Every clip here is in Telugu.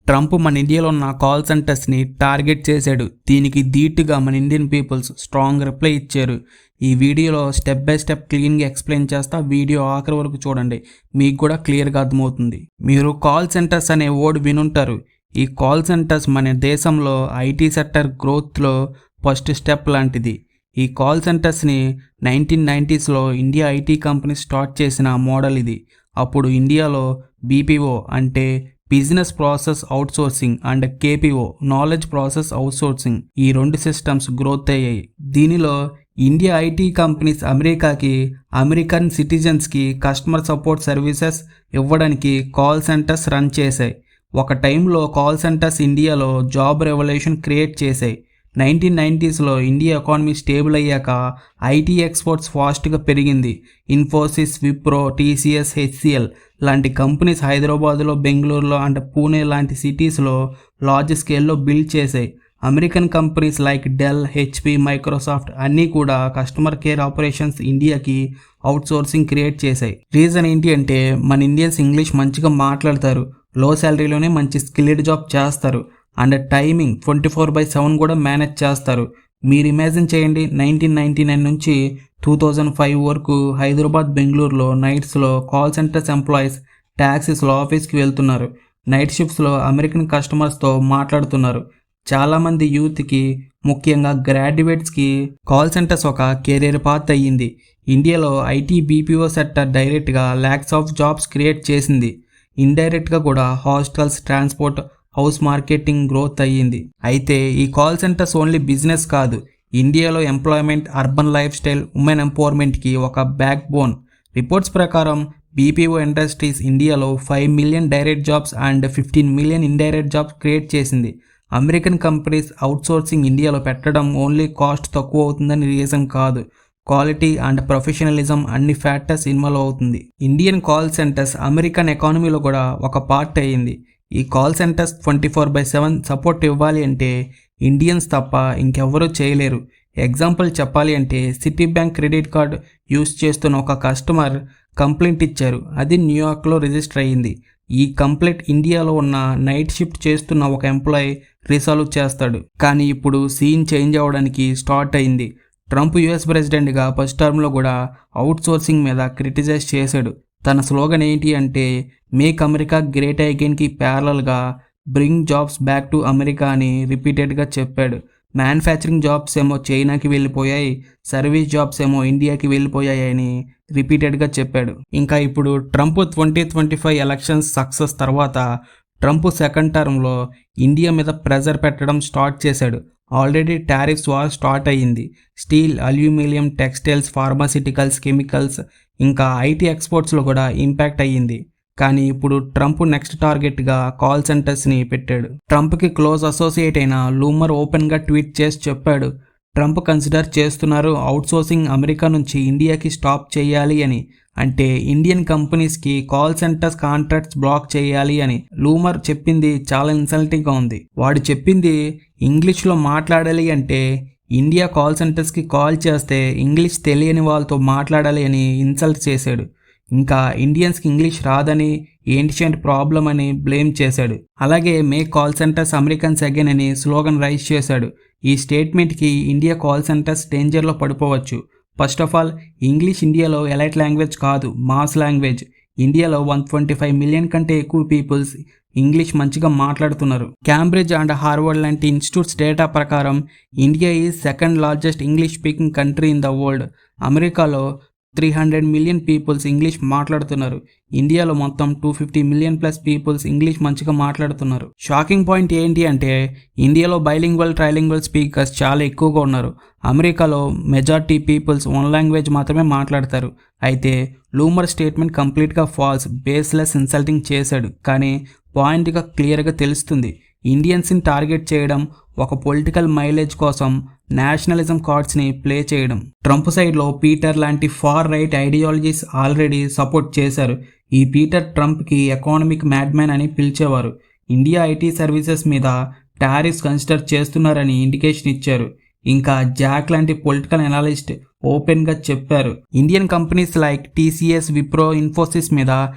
ట్రంప్ మన ఇండియాలో ఉన్న కాల్ సెంటర్స్ని టార్గెట్ చేశాడు. దీనికి ధీటుగా మన ఇండియన్ పీపుల్స్ స్ట్రాంగ్ రిప్లై ఇచ్చారు. ఈ వీడియోలో స్టెప్ బై స్టెప్ క్లీన్గా ఎక్స్ప్లెయిన్ చేస్తా. వీడియో ఆఖరి వరకు చూడండి, మీకు కూడా క్లియర్గా అర్థమవుతుంది. మీరు కాల్ సెంటర్స్ అనే వర్డ్ వినుంటారు. ఈ కాల్ సెంటర్స్ మన దేశంలో ఐటీ సెక్టర్ గ్రోత్లో ఫస్ట్ స్టెప్ లాంటిది. ఈ కాల్ సెంటర్స్ని 1990స్లో ఇండియా ఐటీ కంపెనీ స్టార్ట్ చేసిన మోడల్ ఇది. అప్పుడు ఇండియాలో బీపీఓ అంటే business process outsourcing and KPO knowledge process outsourcing ఈ రెండు సిస్టమ్స్ గ్రోత్ అయ్యాయి. దీనిలో ఇండియా ఐటీ కంపెనీస్ అమెరికాకి అమెరికన్ సిటిజన్స్కి కస్టమర్ సపోర్ట్ సర్వీసెస్ ఇవ్వడానికి కాల్ సెంటర్స్ రన్ చేశాయి. ఒక టైంలో కాల్ సెంటర్స్ ఇండియాలో జాబ్ రెవల్యూషన్ క్రియేట్ చేశాయి. 1990స్లో ఇండియా ఎకానమీ స్టేబుల్ అయ్యాక ఐటీ ఎక్స్పోర్ట్స్ ఫాస్ట్గా పెరిగింది. ఇన్ఫోసిస్, విప్రో, టీసీఎస్, హెచ్సిఎల్ లాంటి కంపెనీస్ హైదరాబాద్లో, బెంగళూరులో అండ్ పూణే లాంటి సిటీస్లో లార్జ్ స్కేల్లో బిల్డ్ చేశాయి. American companies like Dell, HP, Microsoft అన్నీ కూడా కస్టమర్ కేర్ ఆపరేషన్స్ ఇండియాకి అవుట్సోర్సింగ్ క్రియేట్ చేశాయి. రీజన్ ఏంటి అంటే మన ఇండియన్స్ ఇంగ్లీష్ మంచిగా మాట్లాడతారు, లో శాలరీలోనే మంచి స్కిల్డ్ జాబ్ చేస్తారు అండ్ టైమింగ్ 24/7 కూడా మేనేజ్ చేస్తారు. మీరు ఇమాజిన్ చేయండి, 1999 నుంచి 2005 వరకు హైదరాబాద్, బెంగళూరులో నైట్స్లో కాల్ సెంటర్స్ ఎంప్లాయీస్ ట్యాక్సీస్లో ఆఫీస్కి వెళ్తున్నారు. నైట్ షిఫ్ట్స్లో అమెరికన్ కస్టమర్స్తో మాట్లాడుతున్నారు. చాలామంది యూత్కి, ముఖ్యంగా గ్రాడ్యుయేట్స్కి కాల్ సెంటర్స్ ఒక కెరీర్ పాత్ అయ్యింది. ఇండియాలో ఐటీ బీపీఓ సెక్టర్ డైరెక్ట్గా ల్యాక్స్ ఆఫ్ జాబ్స్ క్రియేట్ చేసింది. ఇండైరెక్ట్గా కూడా hostels, transport, house marketing growth అయ్యింది. అయితే ఈ కాల్ సెంటర్స్ ఓన్లీ బిజినెస్ కాదు, ఇండియాలో employment, urban lifestyle, women ఎంపవర్మెంట్కి ఒక బ్యాక్ బోన్. రిపోర్ట్స్ ప్రకారం బీపీఓ ఇండస్ట్రీస్ ఇండియాలో 5 million direct jobs and 15 million indirect jobs create చేసింది. అమెరికన్ కంపెనీస్ అవుట్సోర్సింగ్ ఇండియాలో పెట్టడం ఓన్లీ కాస్ట్ తక్కువ అవుతుందని రీజన్ కాదు, క్వాలిటీ అండ్ ప్రొఫెషనలిజం అన్ని ఫ్యాక్టర్స్ ఇన్వాల్వ్ అవుతుంది. ఇండియన్ కాల్ సెంటర్స్ అమెరికన్ ఎకానమీలో కూడా ఒక పార్ట్ అయ్యింది. ఈ కాల్ సెంటర్స్ 24/7 సపోర్ట్ ఇవ్వాలి అంటే ఇండియన్స్ తప్ప ఇంకెవ్వరూ చేయలేరు. ఎగ్జాంపుల్ చెప్పాలి అంటే city bank credit card use చేస్తున్న ఒక కస్టమర్ కంప్లైంట్ ఇచ్చారు. అది న్యూయార్క్లో రిజిస్టర్ అయ్యింది. ఈ కంప్లైంట్ ఇండియాలో ఉన్న నైట్ షిఫ్ట్ చేస్తున్న ఒక ఎంప్లాయీ రిసాల్వ్ చేస్తాడు. కానీ ఇప్పుడు సీన్ చేంజ్ అవ్వడానికి స్టార్ట్ అయింది. ట్రంప్ యుఎస్ ప్రెసిడెంట్గా ఫస్ట్ టర్మ్లో కూడా అవుట్సోర్సింగ్ మీద క్రిటిసైజ్ చేశాడు. తన స్లోగన్ ఏంటి అంటే మేక్ అమెరికా గ్రేట్ అగైన్కి ప్యారలల్గా bring jobs back to America అని రిపీటెడ్గా చెప్పాడు. మ్యానుఫ్యాక్చరింగ్ జాబ్స్ ఏమో చైనాకి వెళ్ళిపోయాయి, సర్వీస్ జాబ్స్ ఏమో ఇండియాకి వెళ్ళిపోయాయి అని రిపీటెడ్గా చెప్పాడు. ఇంకా ఇప్పుడు ట్రంప్ 2025 ఎలక్షన్స్ సక్సెస్ తర్వాత ట్రంప్ సెకండ్ టర్మ్లో ఇండియా మీద ప్రెజర్ పెట్టడం స్టార్ట్ చేశాడు. ఆల్రెడీ టారిఫ్స్ వార్ స్టార్ట్ అయ్యింది. Steel, aluminium, textiles, pharmaceuticals, chemicals ఇంకా ఐటీ ఎక్స్పోర్ట్స్లో కూడా ఇంపాక్ట్ అయ్యింది. కానీ ఇప్పుడు ట్రంప్ నెక్స్ట్ టార్గెట్గా కాల్ సెంటర్స్ని పెట్టాడు. ట్రంప్కి క్లోజ్ అసోసియేట్ అయిన లూమర్ ఓపెన్గా ట్వీట్ చేసి చెప్పాడు, ట్రంప్ కన్సిడర్ చేస్తున్నారు అవుట్సోర్సింగ్ అమెరికా నుంచి ఇండియాకి స్టాప్ చేయాలి అని. అంటే ఇండియన్ కంపెనీస్కి కాల్ సెంటర్స్ కాంట్రాక్ట్స్ బ్లాక్ చేయాలి అని. లూమర్ చెప్పింది చాలా ఇన్సల్టింగ్గా ఉంది. వాడు చెప్పింది ఇంగ్లీష్లో మాట్లాడాలి అంటే ఇండియా కాల్ సెంటర్స్కి కాల్ చేస్తే ఇంగ్లీష్ తెలియని వాళ్ళతో మాట్లాడాలి అని ఇన్సల్ట్ చేశాడు. ఇంకా ఇండియన్స్కి ఇంగ్లీష్ రాదని, ఏన్షియంట్ ప్రాబ్లం అని బ్లేమ్ చేశాడు. అలాగే make call centres Americans again అని స్లోగన్ రైజ్ చేశాడు. ఈ స్టేట్మెంట్కి ఇండియా కాల్ సెంటర్స్ డేంజర్లో పడిపోవచ్చు. ఫస్ట్ ఆఫ్ ఆల్, ఇంగ్లీష్ ఇండియాలో ఎలైట్ లాంగ్వేజ్ కాదు, మాస్ లాంగ్వేజ్. ఇండియాలో 125 మిలియన్ కంటే ఎక్కువ పీపుల్స్ ఇంగ్లీష్ మంచిగా మాట్లాడుతున్నారు. క్యాంబ్రిడ్జ్ అండ్ హార్వర్డ్ లాంటి ఇన్స్టిట్యూట్స్ డేటా ప్రకారం India is second largest English speaking country in the world. అమెరికాలో 300 మిలియన్ పీపుల్స్ ఇంగ్లీష్ మాట్లాడుతున్నారు. ఇండియాలో మొత్తం 250 మిలియన్ ప్లస్ పీపుల్స్ ఇంగ్లీష్ మంచిగా మాట్లాడుతున్నారు. షాకింగ్ పాయింట్ ఏంటి అంటే ఇండియాలో బైలింగ్వల్, ట్రైలింగ్వల్ స్పీకర్స్ చాలా ఎక్కువగా ఉన్నారు. అమెరికాలో మెజారిటీ పీపుల్స్ వన్ లాంగ్వేజ్ మాత్రమే మాట్లాడతారు. అయితే లూమర్ స్టేట్మెంట్ కంప్లీట్గా ఫాల్స్, బేస్లెస్, ఇన్సల్టింగ్ చేశాడు. కానీ పాయింట్గా క్లియర్గా తెలుస్తుంది, ఇండియన్స్ని టార్గెట్ చేయడం ఒక పొలిటికల్ మైలేజ్ కోసం నేషనలిజం కార్డ్స్ని ప్లే చేయడం. ట్రంప్ సైడ్లో పీటర్ లాంటి far right ideologies already support చేశారు. ఈ పీటర్ ట్రంప్కి ఎకానమిక్ మ్యాడ్మ్యాన్ అని పిలిచేవారు. ఇండియా ఐటీ సర్వీసెస్ మీద టారిఫ్స్ కన్సిడర్ చేస్తున్నారని ఇండికేషన్ ఇచ్చారు. ఇంకా జాక్ లాంటి పొలిటికల్ అనలిస్ట్ ఓపెన్గా చెప్పారు Indian companies like TCS, Wipro, Infosys మీద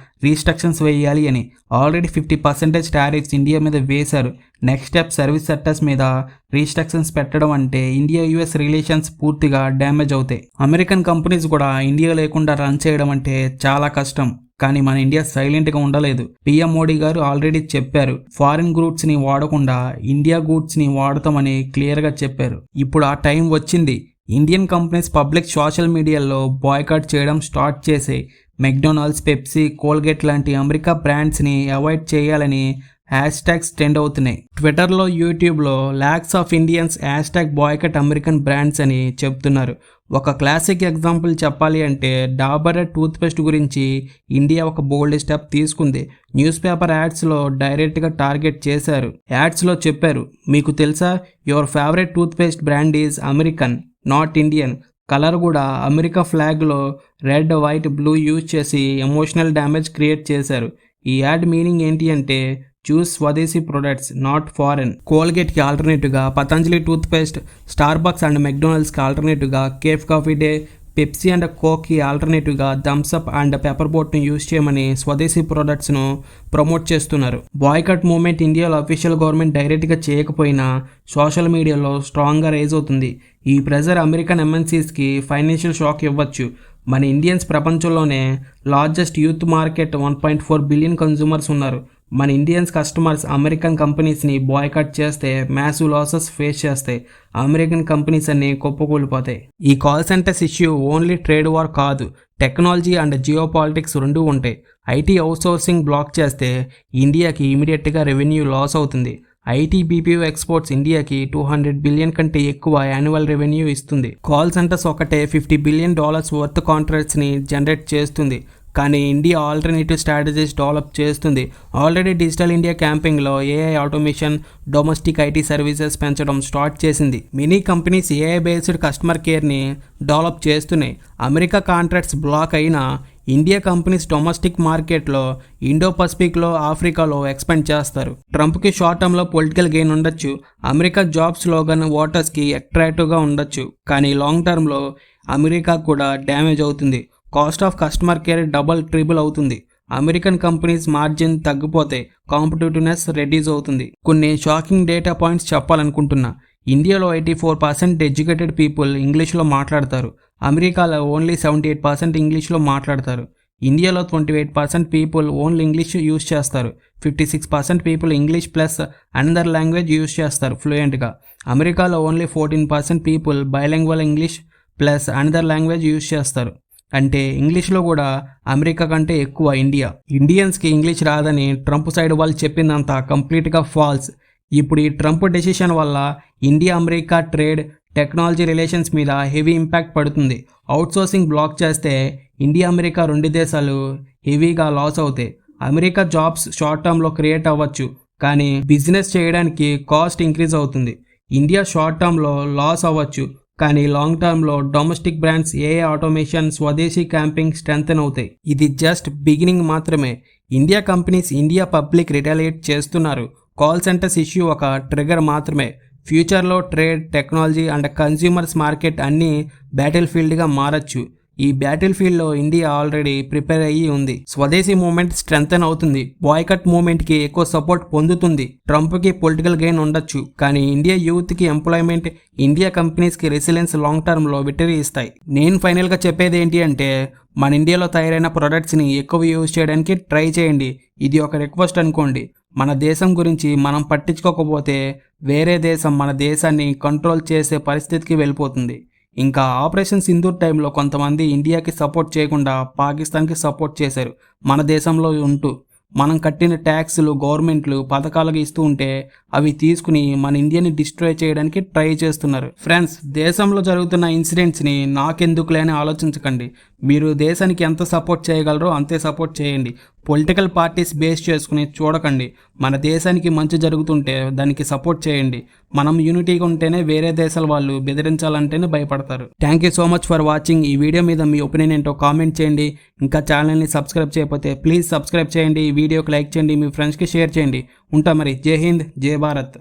రీస్ట్రక్షన్స్ వేయాలి అని. ఆల్రెడీ 50% టారిఫ్స్ ఇండియా మీద వేశారు. నెక్స్ట్ స్టెప్ సర్వీస్ సెక్టర్స్ మీద రీస్ట్రక్షన్స్ పెట్టడం అంటే ఇండియా యుఎస్ రిలేషన్స్ పూర్తిగా డ్యామేజ్ అవుతాయి. అమెరికన్ కంపెనీస్ కూడా ఇండియా లేకుండా రన్ చేయడం అంటే చాలా కష్టం. కానీ మన ఇండియా సైలెంట్గా ఉండలేదు. పిఎం మోడీ గారు ఆల్రెడీ చెప్పారు ఫారిన్ గూడ్స్ని వాడకుండా ఇండియా గూడ్స్ని వాడతామని క్లియర్గా చెప్పారు. ఇప్పుడు ఆ టైం వచ్చింది. ఇండియన్ కంపెనీస్ పబ్లిక్ సోషల్ మీడియాలో బాయ్కాట్ చేయడం స్టార్ట్ చేసి మెక్డొనాల్డ్స్, పెప్సీ, కోల్గేట్ లాంటి అమెరికా బ్రాండ్స్ని అవాయిడ్ చేయాలని హ్యాష్ట్యాగ్స్ ట్రెండ్ అవుతున్నాయి. ట్విట్టర్లో, యూట్యూబ్లో lakhs of Indians hashtag boycott American brands అని చెప్తున్నారు. ఒక క్లాసిక్ ఎగ్జాంపుల్ చెప్పాలి అంటే డాబర్ రెడ్ టూత్పేస్ట్ గురించి ఇండియా ఒక బోల్డ్ స్టెప్ తీసుకుంది. న్యూస్ పేపర్ యాడ్స్లో డైరెక్ట్గా టార్గెట్ చేశారు. యాడ్స్లో చెప్పారు, మీకు తెలుసా your favourite toothpaste brand is American, not Indian. Colour కూడా America ఫ్లాగ్లో red, white, blue use చేసి ఎమోషనల్ డ్యామేజ్ క్రియేట్ చేశారు. ఈ యాడ్ మీనింగ్ ఏంటి అంటే చూస్ స్వదేశీ ప్రొడక్ట్స్, నాట్ ఫారెన్. కోల్గేట్కి ఆల్టర్నేటివ్గా పతంజలి టూత్పేస్ట్, స్టార్బక్స్ అండ్ మెక్డొనాల్డ్స్కి ఆల్టర్నేటివ్గా Cafe Coffee Day, Pepsi and కోక్కి ఆల్టర్నేటివ్గా థమ్స్అప్ అండ్ పెప్పర్ బోట్ను యూజ్ చేయమని స్వదేశీ ప్రొడక్ట్స్ను ప్రమోట్ చేస్తున్నారు. బాయ్కట్ మూవ్మెంట్ ఇండియాలో అఫీషియల్ గవర్నమెంట్ డైరెక్ట్గా చేయకపోయినా సోషల్ మీడియాలో స్ట్రాంగ్గా రైజ్ అవుతుంది. ఈ ప్రెజర్ అమెరికన్ ఎంఎన్సీస్కి ఫైనాన్షియల్ షాక్ ఇవ్వచ్చు. మన ఇండియన్స్ ప్రపంచంలోనే largest youth market, 1.4 billion consumers ఉన్నారు. మన ఇండియన్స్ కస్టమర్స్ అమెరికన్ కంపెనీస్ని బాయ్కట్ చేస్తే మ్యాసివ్ లాసెస్ ఫేస్ చేస్తాయి. అమెరికన్ కంపెనీస్ అన్ని కుప్పకూలిపోతాయి. ఈ call centres issue only trade war కాదు, టెక్నాలజీ అండ్ జియో పాలిటిక్స్ రెండూ ఉంటాయి. ఐటీ అవుట్సోర్సింగ్ బ్లాక్ చేస్తే ఇండియాకి ఇమీడియట్గా రెవెన్యూ లాస్ అవుతుంది. ఐటీ బీపీఓ ఎక్స్పోర్ట్స్ ఇండియాకి 200 బిలియన్ కంటే ఎక్కువ యాన్యువల్ రెవెన్యూ ఇస్తుంది. కాల్ సెంటర్స్ ఒకటే $50 బిలియన్ వర్త్ కాంట్రాక్ట్స్ని జనరేట్ చేస్తుంది. కానీ ఇండియా ఆల్టర్నేటివ్ స్ట్రాటజీస్ డెవలప్ చేస్తుంది. ఆల్రెడీ డిజిటల్ ఇండియా క్యాంపెయిన్లో AI automation, domestic IT services పెంచడం స్టార్ట్ చేసింది. Mini companies AI based customer కేర్ని డెవలప్ చేస్తున్నాయి. అమెరికా కాంట్రాక్ట్స్ బ్లాక్ అయినా ఇండియా కంపెనీస్ డొమెస్టిక్ మార్కెట్లో ఇండో పసిఫిక్లో, ఆఫ్రికాలో ఎక్స్పాండ్ చేస్తారు. ట్రంప్కి షార్ట్ టర్మ్లో పొలిటికల్ గెయిన్ ఉండొచ్చు, అమెరికా జాబ్ స్లోగన్ ఓటర్స్కి అట్రాక్టివ్గా ఉండొచ్చు. కానీ లాంగ్ టర్మ్లో అమెరికా కూడా డ్యామేజ్ అవుతుంది. Cost of customer care double, triple అవుతుంది. అమెరికన్ కంపెనీస్ మార్జిన్ తగ్గిపోతే కాంపిటేటివ్నెస్ రెడ్యూస్ అవుతుంది. కొన్ని షాకింగ్ డేటా పాయింట్స్ చెప్పాలనుకుంటున్నా. ఇండియాలో 84% ఎడ్యుకేటెడ్ పీపుల్ ఇంగ్లీష్లో మాట్లాడతారు. అమెరికాలో ఓన్లీ 78% ఇంగ్లీష్లో మాట్లాడతారు. ఇండియాలో 28% పీపుల్ ఓన్లీ ఇంగ్లీష్ యూజ్ చేస్తారు. 56% people English plus another language use చేస్తారు ఫ్లూయెంట్గా. అమెరికాలో only 14% people bilingual English plus another language use చేస్తారు. అంటే ఇంగ్లీష్లో కూడా అమెరికా కంటే ఎక్కువ ఇండియా. ఇండియన్స్కి ఇంగ్లీష్ రాదని ట్రంప్ సైడ్ వాళ్ళు చెప్పిందంతా కంప్లీట్గా ఫాల్స్. ఇప్పుడు ఈ ట్రంప్ డెసిషన్ వల్ల India America trade, technology relations మీద హెవీ ఇంపాక్ట్ పడుతుంది. అవుట్సోర్సింగ్ బ్లాక్ చేస్తే ఇండియా అమెరికా రెండు దేశాలు హెవీగా లాస్ అవుతాయి. అమెరికా జాబ్స్ షార్ట్ టర్మ్లో క్రియేట్ అవ్వచ్చు, కానీ బిజినెస్ చేయడానికి కాస్ట్ ఇంక్రీజ్ అవుతుంది. ఇండియా షార్ట్ టర్మ్లో లాస్ అవ్వచ్చు, కానీ లాంగ్ టర్మ్లో డొమెస్టిక్ బ్రాండ్స్, ఏఐ ఆటోమేషన్, స్వదేశీ క్యాంపింగ్ స్ట్రెంథెన్ అవుతాయి. ఇది జస్ట్ బిగినింగ్ మాత్రమే. India companies India public retaliate చేస్తున్నారు. కాల్ సెంటర్స్ ఇష్యూ ఒక ట్రిగర్ మాత్రమే. ఫ్యూచర్లో trade, technology and consumers market అన్నీ బ్యాటిల్ ఫీల్డ్గా మారచ్చు. ఈ బ్యాటిల్ ఫీల్డ్లో ఇండియా ఆల్రెడీ ప్రిపేర్ అయ్యి ఉంది. స్వదేశీ మూవ్మెంట్ స్ట్రెంథెన్ అవుతుంది. బాయ్కట్ మూవ్మెంట్కి ఎక్కువ సపోర్ట్ పొందుతుంది. ట్రంప్కి పొలిటికల్ గెయిన్ ఉండొచ్చు, కానీ ఇండియా యూత్కి ఎంప్లాయ్మెంట్, ఇండియా కంపెనీస్కి రెసిలెన్స్ లాంగ్ టర్మ్లో విక్టరీ ఇస్తాయి. నేను ఫైనల్గా చెప్పేది ఏంటి అంటే మన ఇండియాలో తయారైన ప్రొడక్ట్స్ని ఎక్కువ యూజ్ చేయడానికి ట్రై చేయండి. ఇది ఒక రిక్వెస్ట్ అనుకోండి. మన దేశం గురించి మనం పట్టించుకోకపోతే వేరే దేశం మన దేశాన్ని కంట్రోల్ చేసే పరిస్థితికి వెళ్ళిపోతుంది. ఇంకా ఆపరేషన్ సింధూర్ టైంలో కొంతమంది ఇండియాకి సపోర్ట్ చేయకుండా పాకిస్తాన్కి సపోర్ట్ చేశారు. మన దేశంలో ఉంటూ మనం కట్టిన ట్యాక్సులు గవర్నమెంట్లు పథకాలుగా ఇస్తూ ఉంటే అవి తీసుకుని మన ఇండియాని డిస్ట్రాయ్ చేయడానికి ట్రై చేస్తున్నారు. ఫ్రెండ్స్, దేశంలో జరుగుతున్న ఇన్సిడెంట్స్ని నాకెందుకులే అని ఆలోచించకండి. మీరు దేశానికి ఎంత సపోర్ట్ చేయగలరో అంతే సపోర్ట్ చేయండి. పొలిటికల్ పార్టీస్ బేస్ చేసుకుని చూడకండి. మన దేశానికి మంచి జరుగుతుంటే దానికి సపోర్ట్ చేయండి. మనం యూనిటీగా ఉంటేనే వేరే దేశాల వాళ్ళు బెదిరించాలంటేనే భయపడతారు. Thank you so much for watching. ఈ వీడియో మీద మీ ఒపీనియన్ ఏంటో కామెంట్ చేయండి. ఇంకా ఛానల్ని సబ్స్క్రైబ్ చేయకపోతే ప్లీజ్ సబ్స్క్రైబ్ చేయండి. ఈ వీడియోకి లైక్ చేయండి, మీ ఫ్రెండ్స్కి షేర్ చేయండి. ఉంటా మరి. జై హింద్, జై భారత్.